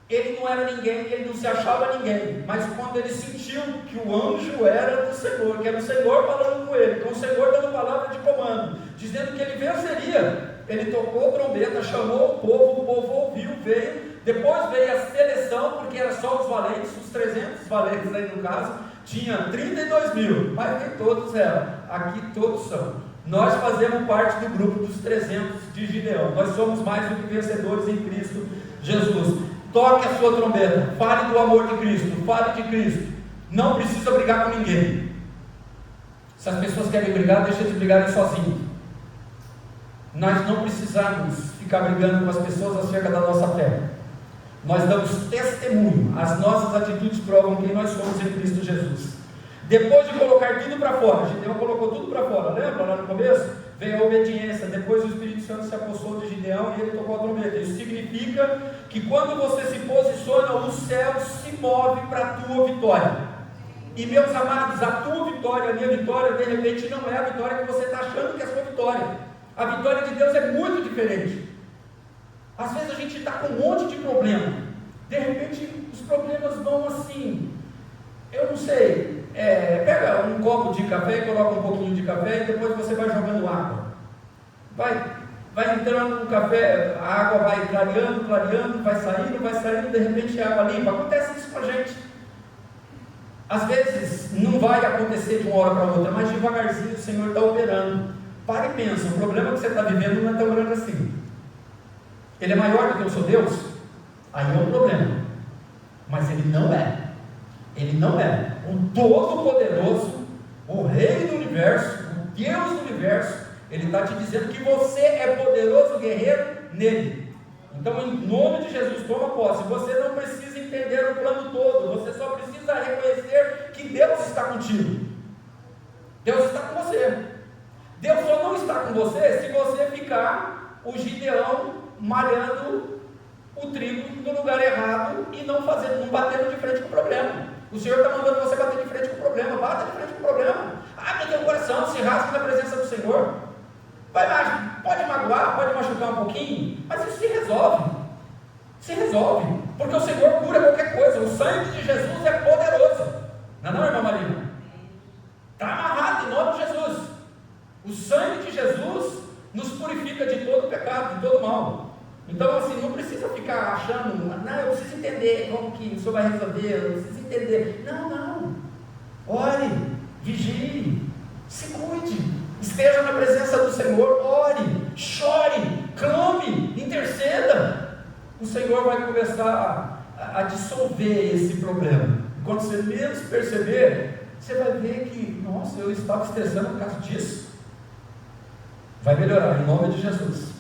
Ele não era ninguém, ele não se achava ninguém, mas quando ele sentiu que o anjo era do Senhor, que era o Senhor falando com ele, com o Senhor dando palavra de comando, dizendo que ele venceria, ele tocou a trombeta, chamou o povo ouviu, veio, depois veio a seleção, porque era só os valentes, os 300 valentes aí no caso, tinha 32 mil, mas nem todos eram, aqui todos são. Nós fazemos parte do grupo dos 300 de Gideão, nós somos mais do que vencedores em Cristo Jesus. Toque a sua trombeta, fale do amor de Cristo, fale de Cristo. Não precisa brigar com ninguém. Se as pessoas querem brigar, deixa eles brigarem sozinhos. Nós não precisamos ficar brigando com as pessoas acerca da nossa fé. Nós damos testemunho, as nossas atitudes provam quem nós somos em Cristo Jesus. Depois de colocar tudo para fora, Gideão colocou tudo para fora, lembra lá no começo? Veio a obediência, depois o Espírito Santo se apossou de Gideão e ele tocou a trombeta. Isso significa que quando você se posiciona, o céu se move para a tua vitória. E meus amados, a tua vitória, a minha vitória, de repente não é a vitória que você está achando que é a sua vitória. A vitória de Deus é muito diferente. Às vezes a gente está com um monte de problema, de repente os problemas vão assim, eu não sei, pega um copo de café e coloca um pouquinho de café e depois você vai jogando água, vai entrando no café, a água vai clareando, vai saindo, de repente é água limpa. Acontece isso com a gente. Às vezes não vai acontecer de uma hora para outra, mas devagarzinho o Senhor está operando. Para e pensa, o problema que você está vivendo não é tão grande assim. Ele é maior do que o seu Deus? Aí é um problema. Mas ele não é. Ele não é. O Todo-Poderoso, o Rei do Universo, o Deus do Universo, Ele está te dizendo que você é poderoso guerreiro nele. Então, em nome de Jesus, toma posse. Você não precisa entender o plano todo. Você só precisa reconhecer que Deus está contigo. Deus está com você. Deus só não está com você se você ficar o Gideão malhando o trigo no lugar errado e não batendo de frente com o problema. O Senhor está mandando você bater de frente com o problema. Bata de frente com o problema. Abre teu coração, se rasgue na presença do Senhor. Pode magoar, pode machucar um pouquinho, mas isso se resolve. Se resolve. Porque o Senhor cura qualquer coisa. O sangue de Jesus é poderoso. Não é não, irmã Marina? Está amarrado em nome de Jesus. O sangue de Jesus nos purifica de todo pecado, de todo mal. Então, assim, não precisa ficar achando, não, eu preciso entender como que o Senhor vai resolver, eu preciso entender. Não. Ore, vigie, se cuide, esteja na presença do Senhor, ore, chore, clame, interceda. O Senhor vai começar a dissolver esse problema. Quando você menos perceber, você vai ver que, nossa, eu estava estressando por causa disso. Vai melhorar, em nome de Jesus.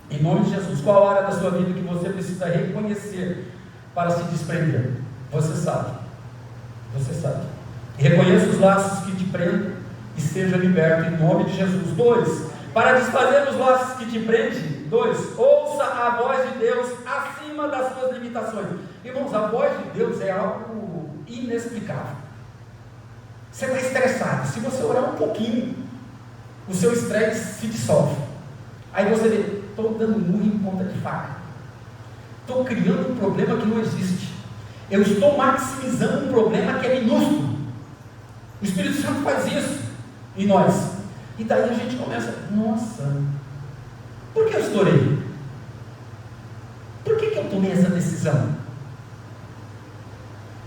Em nome de Jesus. Qual a área da sua vida que você precisa reconhecer para se desprender? Você sabe. Você sabe. Reconheça os laços que te prendem e seja liberto em nome de Jesus. 2. Para desfazer os laços que te prendem. 2. Ouça a voz de Deus acima das suas limitações. Irmãos, a voz de Deus é algo inexplicável. Você está estressado. Se você orar um pouquinho, o seu estresse se dissolve. Aí você vê, estou dando murro em ponta de faca. Estou criando um problema que não existe. Eu estou maximizando um problema que é minúsculo. O Espírito Santo faz isso em nós. E daí a gente começa, nossa, por que eu estourei? Por que eu tomei essa decisão?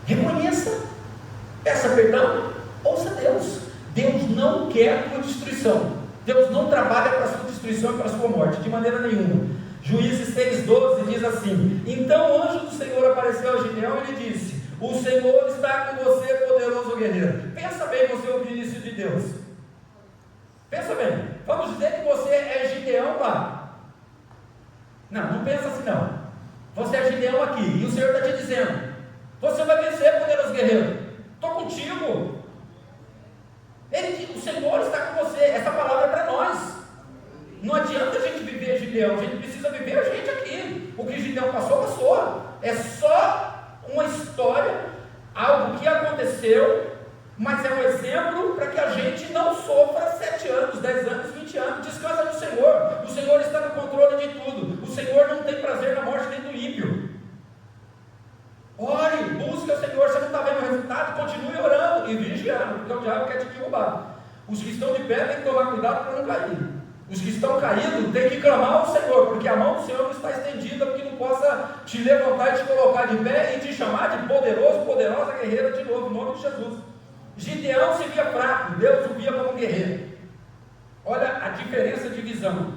Reconheça, peça perdão, ouça Deus. Deus não quer a tua destruição. Deus não trabalha para a sua destruição e para a sua morte, de maneira nenhuma. Juízes 6,12 diz assim: então o anjo do Senhor apareceu a Gideão e lhe disse: o Senhor está com você, poderoso guerreiro. Pensa bem você ouvir isso de Deus. Pensa bem. Vamos dizer que você é Gideão lá. Não pensa assim não. Você é Gideão aqui e o Senhor está te dizendo: você vai vencer, poderoso guerreiro. Estou contigo. O Senhor está com você. Essa palavra é para nós. Não adianta a gente viver Gideão, a gente precisa viver a gente aqui. O que Gideão passou. É só uma história, algo que aconteceu, mas é um exemplo para que a gente não sofra 7 anos, 10 anos, 20 anos. Descansa no Senhor. O Senhor está no controle de tudo. O Senhor não tem prazer na morte nem do ímpio. Ore, busque o Senhor. Você não está vendo o resultado? Continue orando e vigiando, porque o diabo quer te derrubar. Os que estão de pé têm que tomar cuidado para não cair. Os que estão caídos têm que clamar ao Senhor, porque a mão do Senhor não está estendida para que não possa te levantar e te colocar de pé e te chamar de poderoso, poderosa guerreira de novo, em nome de Jesus. Gideão se via fraco, Deus o via como guerreiro. Olha a diferença de visão.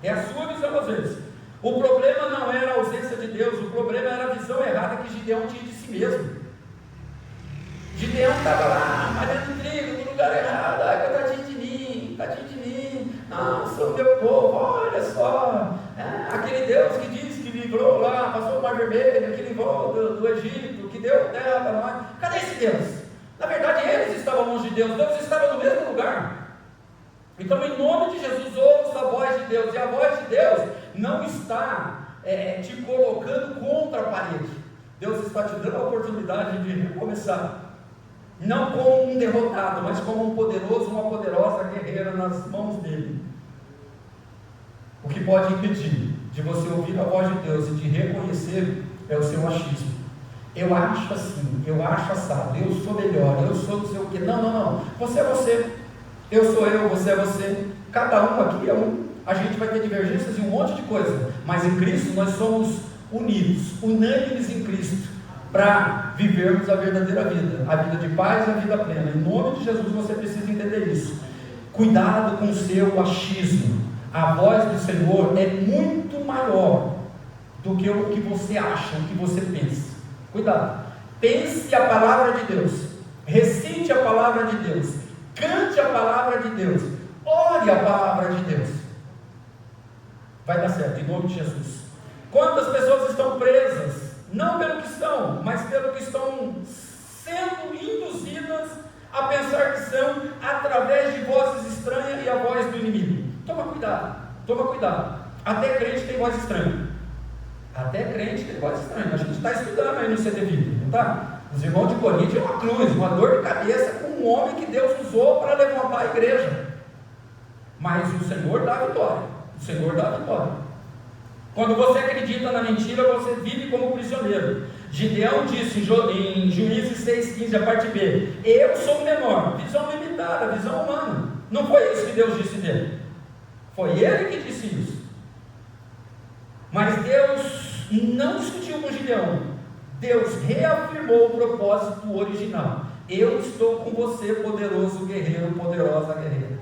É a sua visão às vezes. O problema não era a ausência de Deus, o problema era a visão errada que Gideão tinha de si mesmo. Gideão estava lá, malhando trigo no lugar errado. Ai, tadinho de mim. Não, sou meu povo, olha só. Aquele Deus que disse que livrou lá, passou o Mar Vermelho, que livrou do Egito, que deu terra para nós. Cadê esse Deus? Na verdade, eles estavam longe de Deus. Deus estava no mesmo lugar. Então, em nome de Jesus, ouça a voz de Deus. E a voz de Deus não está te colocando contra a parede. Deus está te dando a oportunidade de recomeçar. Não como um derrotado, mas como um poderoso, uma poderosa guerreira nas mãos dele. O que pode impedir de você ouvir a voz de Deus e de reconhecer é o seu achismo. Eu acho assim, eu acho assado, eu sou melhor, eu sou não sei o quê. Não. Você é você, eu sou eu, você é você. Cada um aqui é um. A gente vai ter divergências e um monte de coisa, mas em Cristo nós somos unidos, unânimes em Cristo, para vivermos a verdadeira vida, a vida de paz e a vida plena. Em nome de Jesus você precisa entender isso. Cuidado com o seu achismo. A voz do Senhor é muito maior do que o que você acha, o que você pensa. Cuidado. Pense a palavra de Deus, recite a palavra de Deus, cante a palavra de Deus, ore a palavra de Deus. Vai dar certo, em nome de Jesus. Quantas pessoas estão presas, não pelo que são, mas pelo que estão sendo induzidas a pensar que são, através de vozes estranhas e a voz do inimigo. Toma cuidado, toma cuidado. Até crente tem voz estranha. Até crente tem voz estranha. A gente está estudando aí no CTV, não está? Os irmãos de Corinto é uma cruz, uma dor de cabeça com um homem que Deus usou para levantar a igreja. Mas o Senhor dá a vitória. O Senhor dá a vitória. Quando você acredita na mentira, você vive como prisioneiro. Gideão disse em Juízes 6,15, a parte B: eu sou o menor. Visão limitada, visão humana. Não foi isso que Deus disse dele. Foi ele que disse isso. Mas Deus não discutiu com Gideão. Deus reafirmou o propósito original. Eu estou com você, poderoso guerreiro, poderosa guerreira.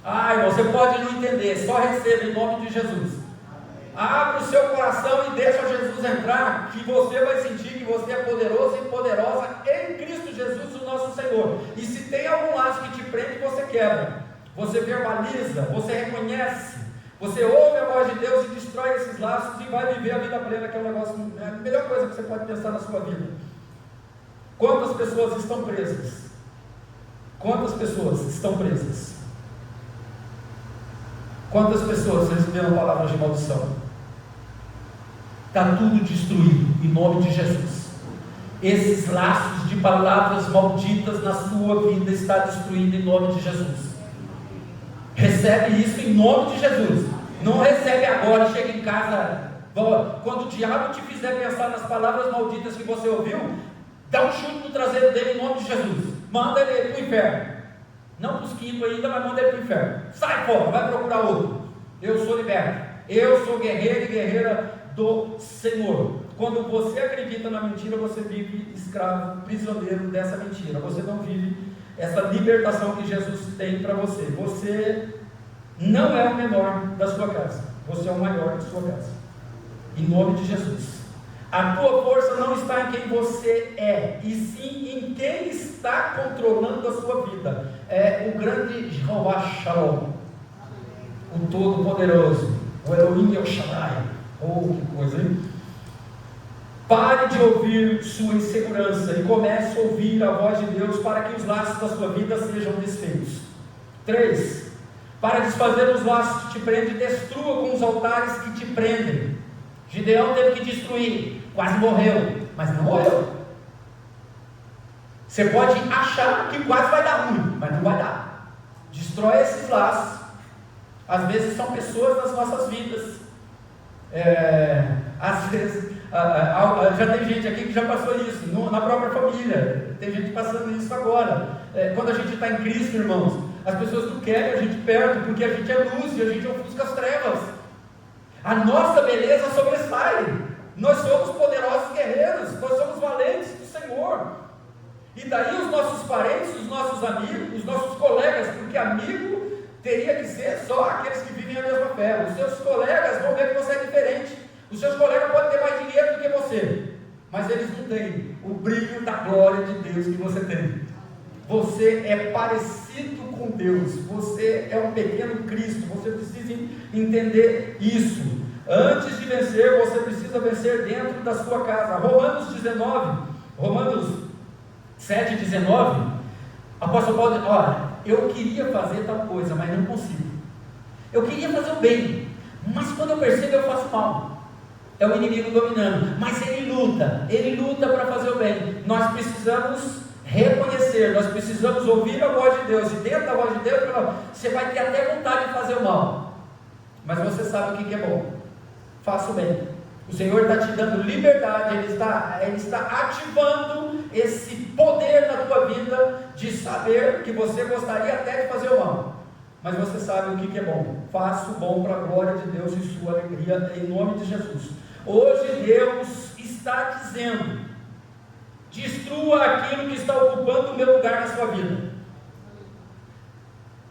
Irmão, você pode não entender, só receba em nome de Jesus. Abre o seu coração e deixa Jesus entrar, que você vai sentir que você é poderoso e poderosa em Cristo Jesus, o nosso Senhor. E se tem algum laço que te prende, você quebra. Você verbaliza, você reconhece, você ouve a voz de Deus e destrói esses laços e vai viver a vida plena, que é a melhor coisa que você pode pensar na sua vida. Quantas pessoas estão presas? Quantas pessoas estão presas? Quantas pessoas receberam palavras de maldição? Está tudo destruído em nome de Jesus. Esses laços de palavras malditas na sua vida está destruído em nome de Jesus. Recebe isso em nome de Jesus. Não recebe agora, chega em casa. Quando o diabo te fizer pensar nas palavras malditas que você ouviu, dá um chute no traseiro dele em nome de Jesus. Manda ele para o inferno. Não para os quintos ainda, mas manda ele para o inferno. Sai fora, vai procurar outro. Eu sou liberto. Eu sou guerreiro e guerreira do Senhor. Quando você acredita na mentira, você vive escravo, prisioneiro dessa mentira. Você não vive essa libertação que Jesus tem para você. Você não é o menor da sua casa. Você é o maior da sua casa. Em nome de Jesus. A tua força não está em quem você é, e sim em quem está controlando a sua vida. É o grande Jeová Shalom, o Todo-Poderoso, o Elohim El Shaddai. Oh, que coisa, hein? Pare de ouvir sua insegurança e comece a ouvir a voz de Deus para que os laços da sua vida sejam desfeitos. 3. Para desfazer os laços que te prendem, destrua com os altares que te prendem. Gideão teve que destruir, quase morreu, mas não morreu. Você pode achar que quase vai dar ruim, mas não vai dar. Destrói esses laços. Às vezes são pessoas nas nossas vidas. Às vezes já tem gente aqui que já passou isso na própria família. Tem gente passando isso agora. Quando a gente está em Cristo, irmãos, as pessoas não querem a gente perto, porque a gente é luz e a gente ofusca as trevas. A nossa beleza sobressai. Nós somos poderosos guerreiros, nós somos valentes do Senhor. E daí os nossos parentes, os nossos amigos, os nossos colegas, porque amigo teria que ser só aqueles que vivem a mesma fé. Os seus colegas vão ver que você é diferente. Os seus colegas podem ter mais dinheiro do que você, mas eles não têm o brilho da glória de Deus que você tem. Você é parecido com Deus. Você é um pequeno Cristo. Você precisa entender isso. Antes de vencer, você precisa vencer dentro da sua casa. Romanos 7,19, apóstolo Paulo diz: olha, eu queria fazer tal coisa, mas não consigo. Eu queria fazer o bem, mas quando eu percebo, eu faço mal. É o inimigo dominando, mas ele luta para fazer o bem. Nós precisamos reconhecer, nós precisamos ouvir a voz de Deus, e dentro da voz de Deus, você vai ter até vontade de fazer o mal, mas você sabe o que é bom. Faça o bem. O Senhor está te dando liberdade, Ele está ativando esse poder na tua vida, de saber que você gostaria até de fazer o mal, mas você sabe o que é bom. Faça o bom para a glória de Deus e sua alegria, em nome de Jesus. Hoje Deus está dizendo: destrua aquilo que está ocupando o meu lugar na sua vida.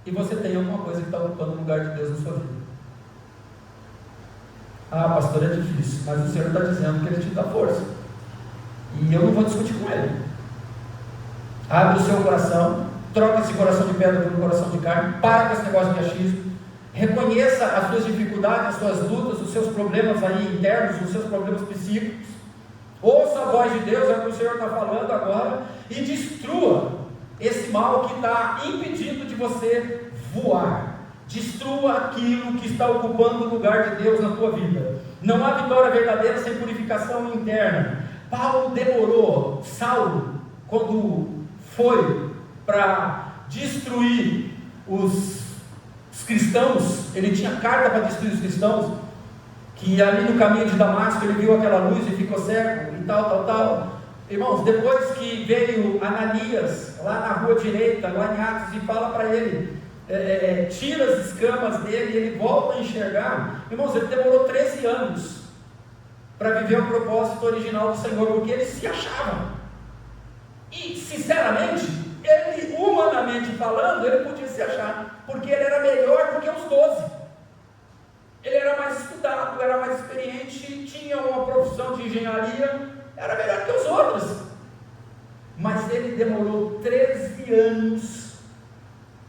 E você tem alguma coisa que está ocupando o lugar de Deus na sua vida. Ah, pastor, é difícil, mas o Senhor está dizendo que Ele te dá força, e eu não vou discutir com Ele. Abre o seu coração, troca esse coração de pedra por um coração de carne, para com esse negócio de achismo, reconheça as suas dificuldades, as suas lutas, os seus problemas aí internos, os seus problemas psíquicos, ouça a voz de Deus, é o que o Senhor está falando agora, e destrua esse mal que está impedindo de você voar. Destrua aquilo que está ocupando o lugar de Deus na tua vida. Não há vitória verdadeira sem purificação interna. Paulo demorou, Saulo, quando foi para destruir os cristãos, ele tinha carta para destruir os cristãos, que ali no caminho de Damasco ele viu aquela luz e ficou cego e tal. Irmãos, depois que veio Ananias lá na rua direita, lá em Atos, e fala para ele, tira as escamas dele e ele volta a enxergar. Irmãos, ele demorou 13 anos para viver o propósito original do Senhor, porque ele se achava. E sinceramente, ele, humanamente falando, ele podia se achar, porque ele era melhor do que os 12. Ele era mais estudado, era mais experiente, tinha uma profissão de engenharia, era melhor que os outros. Mas ele demorou 13 anos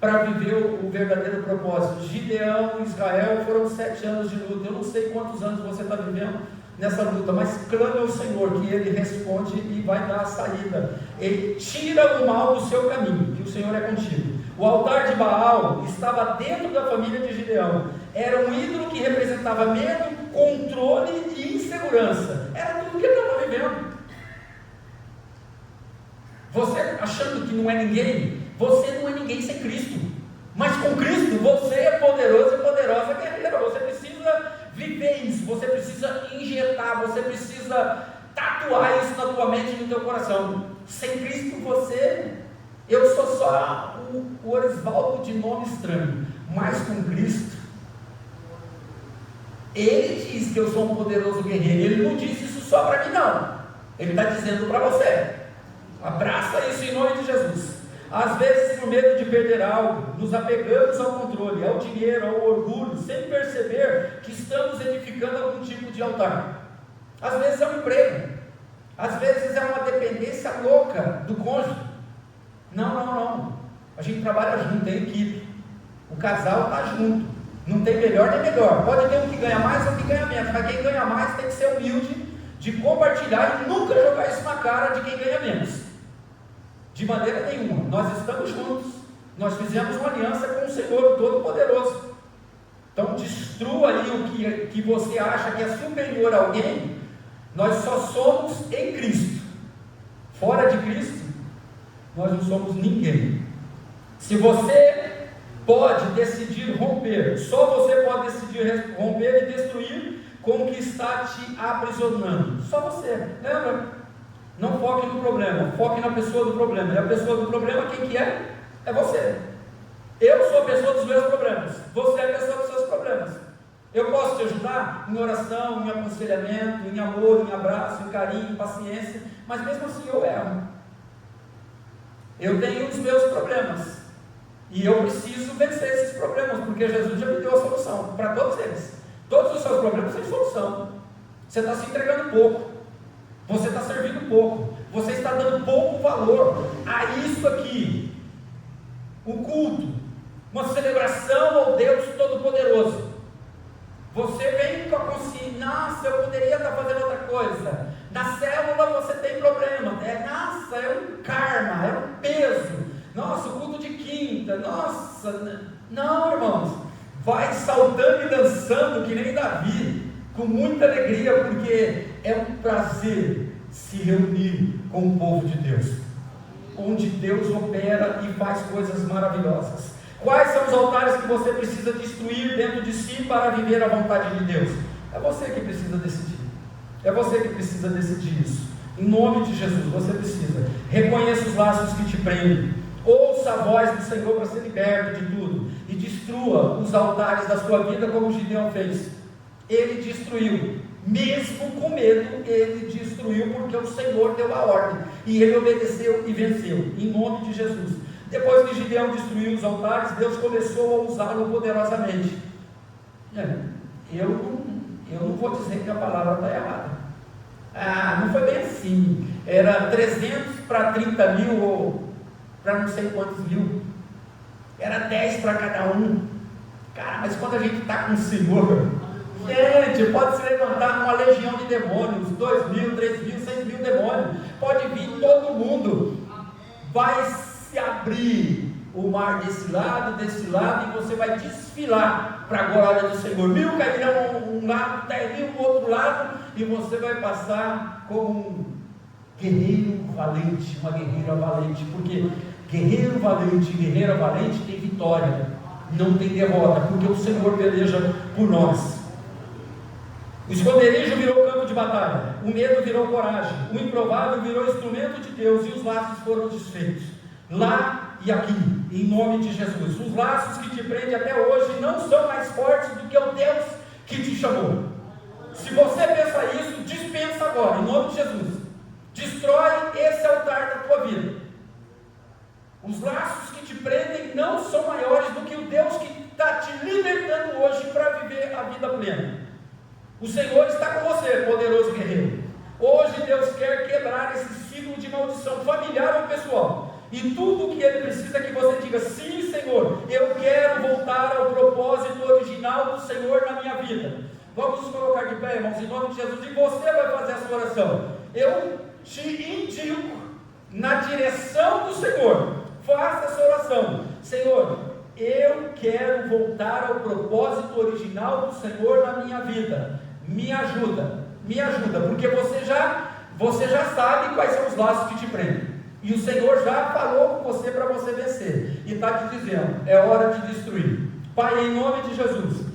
para viver o verdadeiro propósito. Gideão, Israel, foram 7 anos de luta. Eu não sei quantos anos você está vivendo nessa luta, mas clame ao Senhor, que Ele responde e vai dar a saída. Ele tira o mal do seu caminho, que o Senhor é contigo. O altar de Baal estava dentro da família de Gideão. Era um ídolo que representava medo, controle e insegurança. Era tudo que ele estava vivendo. Você achando que não é ninguém, você não é ninguém sem Cristo. Mas com Cristo você é poderoso e poderosa guerreira. Você precisa viver isso, você precisa injetar, você precisa tatuar isso na tua mente e no teu coração. Sem Cristo eu sou só o Orisvaldo de nome estranho, mas com Cristo, Ele diz que eu sou um poderoso guerreiro. Ele não diz isso só para mim não, Ele está dizendo para você. Abraça isso em nome de Jesus. Às vezes, por medo de perder algo, nos apegamos ao controle, ao dinheiro, ao orgulho, sem perceber que estamos edificando algum tipo de altar. Às vezes é um emprego, às vezes é uma dependência louca do cônjuge. Não. A gente trabalha junto, tem equipe. O casal está junto. Não tem melhor nem melhor. Pode ter um que ganha mais ou um que ganha menos, mas quem ganha mais tem que ser humilde de compartilhar e nunca jogar isso na cara de quem ganha menos. De maneira nenhuma. Nós estamos juntos. Nós fizemos uma aliança com o Senhor Todo-Poderoso. Então destrua aí o que você acha que é superior a alguém. Nós só somos em Cristo. Fora de Cristo, nós não somos ninguém. Se você pode decidir romper, só você pode decidir romper e destruir com o que está te aprisionando. Só você. Lembra? Não foque no problema, foque na pessoa do problema. E a pessoa do problema, quem que é? É você. Eu sou a pessoa dos meus problemas. Você é a pessoa dos seus problemas. Eu posso te ajudar em oração, em aconselhamento, em amor, em abraço, em carinho, em paciência, mas mesmo assim eu erro. Eu tenho os meus problemas e eu preciso vencer esses problemas, porque Jesus já me deu a solução para todos eles. Todos os seus problemas têm solução. Você está se entregando pouco, você está servindo pouco, você está dando pouco valor a isso aqui. O culto, uma celebração ao Deus Todo-Poderoso. Você vem com a consciência, nossa, eu poderia estar fazendo outra coisa. Na célula você tem problema, nossa, é um karma, é um peso. Nossa, o culto de quinta, nossa, não, irmãos, vai saltando e dançando que nem Davi, com muita alegria, porque é um prazer se reunir com o povo de Deus, onde Deus opera e faz coisas maravilhosas. Quais são os altares que você precisa destruir dentro de si para viver a vontade de Deus? É você que precisa decidir. É você que precisa decidir isso. Em nome de Jesus, você precisa. Reconheça os laços que te prendem. Ouça a voz do Senhor para ser liberto de tudo. E destrua os altares da sua vida como Gideão fez. Ele destruiu. Mesmo com medo, ele destruiu porque o Senhor deu a ordem. E ele obedeceu e venceu. Em nome de Jesus. Depois que Gideão destruiu os altares, Deus começou a usá-lo poderosamente. Eu eu não vou dizer que a palavra está errada. Não foi bem assim. Era 300 para 30 mil, ou para não sei quantos mil. Era 10 para cada um. Cara, mas quando a gente está com o Senhor, gente, pode se levantar uma legião de demônios, 2 mil, 3 mil, 6 mil demônios. Pode vir todo mundo. Vai se abrir o mar desse lado, e você vai desfilar para a glória do Senhor. 1000 cairão um lado, 10.000 do outro lado, e você vai passar como um guerreiro valente, uma guerreira valente, porque guerreiro valente, guerreira valente tem vitória, não tem derrota, porque o Senhor peleja por nós. O esconderijo virou campo de batalha, o medo virou coragem, o improvável virou instrumento de Deus, e os laços foram desfeitos, lá e aqui, em nome de Jesus. Os laços que te prendem até hoje não são mais fortes do que o Deus que te chamou. Se você pensa isso, dispensa agora, em nome de Jesus. Destrói esse altar da tua vida. Os laços que te prendem não são maiores do que o Deus que está te libertando hoje para viver a vida plena. O Senhor está com você, poderoso guerreiro. Hoje Deus quer quebrar esse ciclo de maldição familiar ou pessoal. E tudo o que Ele precisa é que você diga: sim, Senhor, eu quero voltar ao propósito original do Senhor na minha vida. Vamos nos colocar de pé, irmãos, em nome de Jesus, e você vai fazer essa oração. Eu te indico na direção do Senhor. Faça essa oração. Senhor, eu quero voltar ao propósito original do Senhor na minha vida. Me ajuda, porque você já sabe quais são os laços que te prendem. E o Senhor já falou com você para você vencer. E está te dizendo: é hora de destruir. Pai, em nome de Jesus,